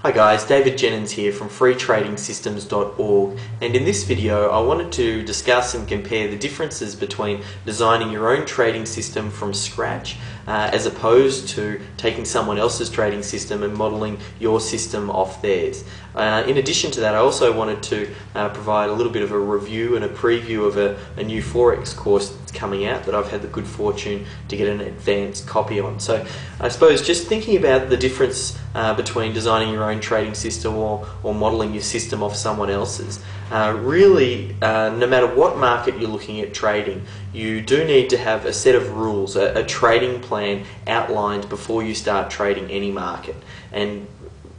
Hi guys, David Jennings here from freetradingsystems.org, and in this video I wanted to discuss and compare the differences between designing your own trading system from scratch as opposed to taking someone else's trading system and modeling your system off theirs. In addition to that, I also wanted to provide a little bit of a review and a preview of a new Forex course that's coming out that I've had the good fortune to get an advanced copy on. So I suppose just thinking about the difference between designing your own trading system or modeling your system off someone else's. Really, no matter what market you're looking at trading, you do need to have a set of rules, a trading plan outlined before you start trading any market. And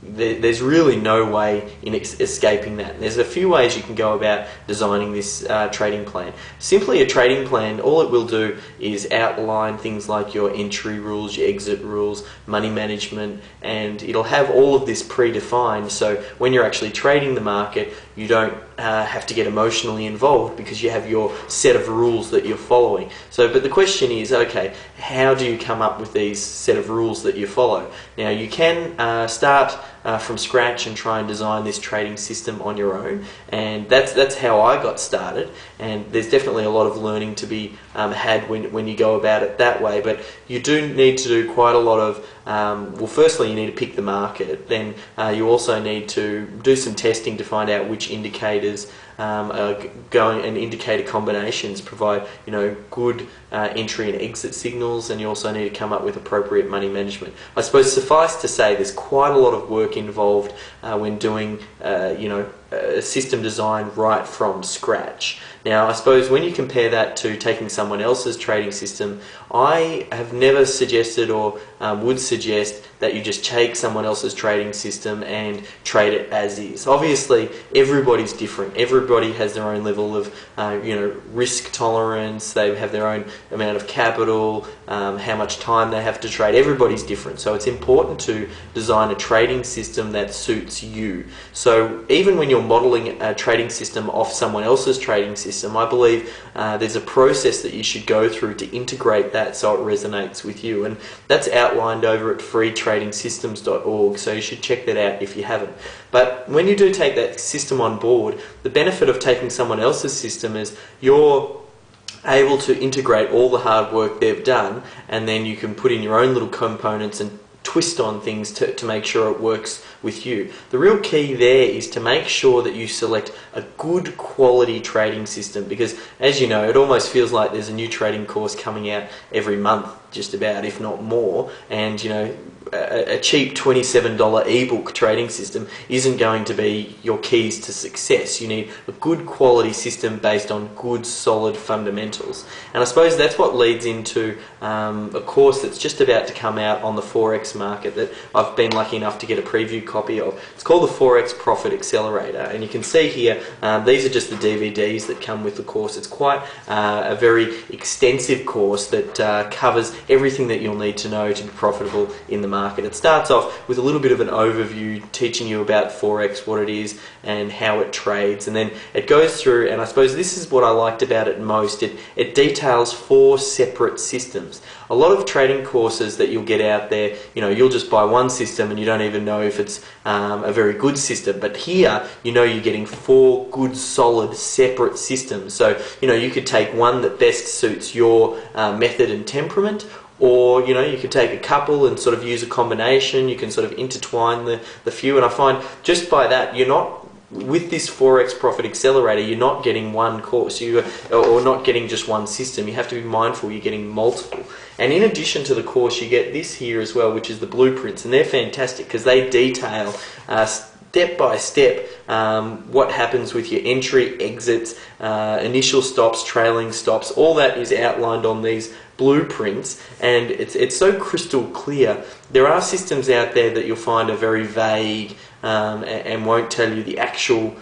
there's really no way in escaping that. There's a few ways you can go about designing this trading plan. Simply a trading plan, all it will do is outline things like your entry rules, your exit rules, money management, and it'll have all of this predefined, so when you're actually trading the market you don't have to get emotionally involved because you have your set of rules that you're following. But the question is, okay, how do you come up with these set of rules that you follow? Now you can start from scratch and try and design this trading system on your own, and that's how I got started, and there's definitely a lot of learning to be had when you go about it that way. But you do need to do quite a lot of well, firstly you need to pick the market, then you also need to do some testing to find out which indicators are going, and indicator combinations provide good entry and exit signals, and you also need to come up with appropriate money management. I suppose suffice to say there's quite a lot of work involved when doing a system design right from scratch. Now I suppose when you compare that to taking someone else's trading system, I have never suggested or would suggest that you just take someone else's trading system and trade it as is. Obviously everybody's different, everybody has their own level of risk tolerance, they have their own amount of capital, how much time they have to trade. Everybody's different, so it's important to design a trading system that suits you. So even when you're modeling a trading system off someone else's trading system, I believe there's a process that you should go through to integrate that so it resonates with you, and that's outlined over at freetradingsystems.org, so you should check that out if you haven't. But when you do take that system on board, the benefit of taking someone else's system is you're able to integrate all the hard work they've done, and then you can put in your own little components and twist on things to make sure it works with you. The real key there is to make sure that you select a good quality trading system, because as you know, it almost feels like there's a new trading course coming out every month, just about, if not more, and a cheap $27 ebook trading system isn't going to be your keys to success. You need a good quality system based on good solid fundamentals, and I suppose that's what leads into a course that's just about to come out on the Forex market that I've been lucky enough to get a preview copy of. It's called the Forex Profit Accelerator, and you can see here these are just the DVDs that come with the course. It's quite a very extensive course that covers everything that you'll need to know to be profitable in the market. It starts off with a little bit of an overview, teaching you about Forex, what it is and how it trades, and then it goes through, and I suppose this is what I liked about it most, it details 4 separate systems. A lot of trading courses that you'll get out there, you'll just buy one system and you don't even know if it's a very good system, but here you're getting 4 good solid separate systems. So you could take one that best suits your method and temperament, or you could take a couple and sort of use a combination. You can sort of intertwine the few, and I find just by that with this Forex Profit Accelerator, you're not getting one course, or not getting just one system. You have to be mindful you're getting multiple. And in addition to the course, you get this here as well, which is the blueprints, and they're fantastic because they detail step by step what happens with your entry, exits, initial stops, trailing stops. All that is outlined on these blueprints, and it's so crystal clear. There are systems out there that you'll find are very vague and won't tell you the actual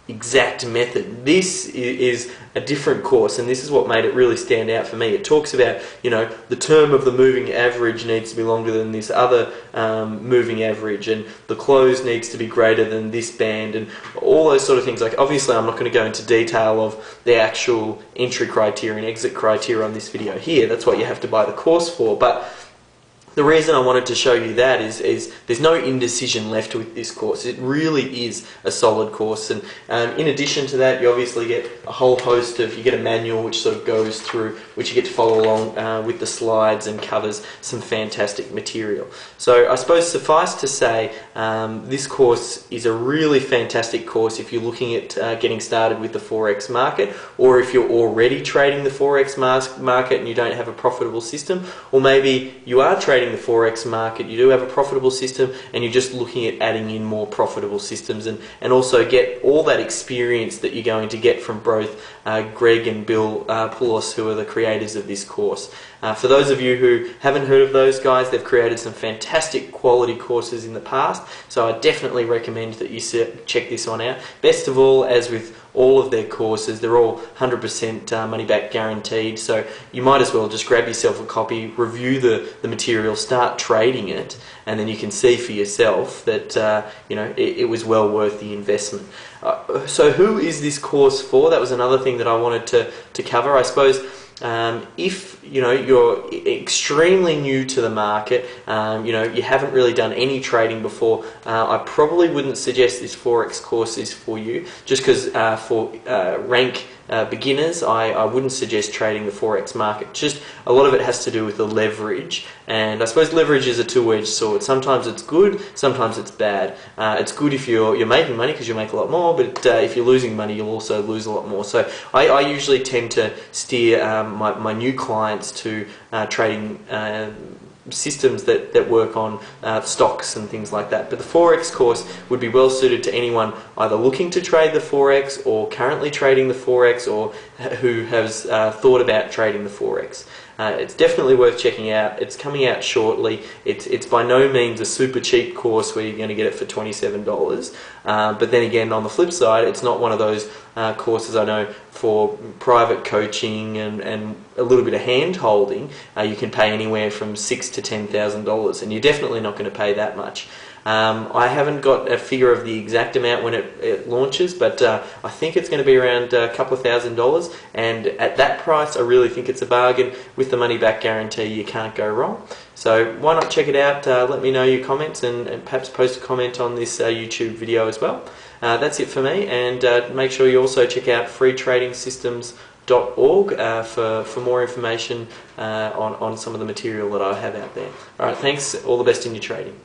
exact method. This is a different course, and this is what made it really stand out for me. It talks about, the term of the moving average needs to be longer than this other moving average, and the close needs to be greater than this band, and all those sort of things. Like, obviously I'm not going to go into detail of the actual entry criteria and exit criteria on this video here. That's what you have to buy the course for, but The reason I wanted to show you that is there's no indecision left with this course. It really is a solid course, and in addition to that, you obviously get a whole host of, you get a manual which sort of goes through, which you get to follow along with the slides and covers some fantastic material. So I suppose suffice to say, this course is a really fantastic course if you're looking at getting started with the Forex market, or if you're already trading the Forex market and you don't have a profitable system, or maybe you are trading the Forex market, you do have a profitable system, and you're just looking at adding in more profitable systems, and also get all that experience that you're going to get from both Greg and Bill Poulos, who are the creators of this course. For those of you who haven't heard of those guys, they've created some fantastic quality courses in the past, so I definitely recommend that you check this one out. Best of all, as with all of their courses, they're all 100% money back guaranteed, so you might as well just grab yourself a copy, review the material, start trading it, and then you can see for yourself that it was well worth the investment. So who is this course for? That was another thing that I wanted to cover. I suppose if you're extremely new to the market, you haven't really done any trading before, I probably wouldn't suggest this Forex course is for you, just because for rank beginners, I wouldn't suggest trading the Forex market. Just a lot of it has to do with the leverage, and I suppose leverage is a two-edged sword. Sometimes it's good, sometimes it's bad. It's good if you're making money because you'll make a lot more, but if you're losing money, you'll also lose a lot more. So I usually tend to steer my new clients to trading systems that work on stocks and things like that. But the Forex course would be well suited to anyone either looking to trade the Forex, or currently trading the Forex, or who has thought about trading the Forex. It's definitely worth checking out. It's coming out shortly. It's by no means a super cheap course where you're going to get it for $27. But then again, on the flip side, it's not one of those courses I know for private coaching and a little bit of hand holding. You can pay anywhere from $6,000 to $10,000, and you're definitely not going to pay that much. I haven't got a figure of the exact amount when it launches, but I think it's going to be around a couple of $1,000, and at that price I really think it's a bargain. With the money back guarantee, you can't go wrong. So why not check it out? Let me know your comments, and perhaps post a comment on this YouTube video as well. That's it for me, and make sure you also check out freetradingsystems.org for more information on some of the material that I have out there. Alright, thanks, all the best in your trading.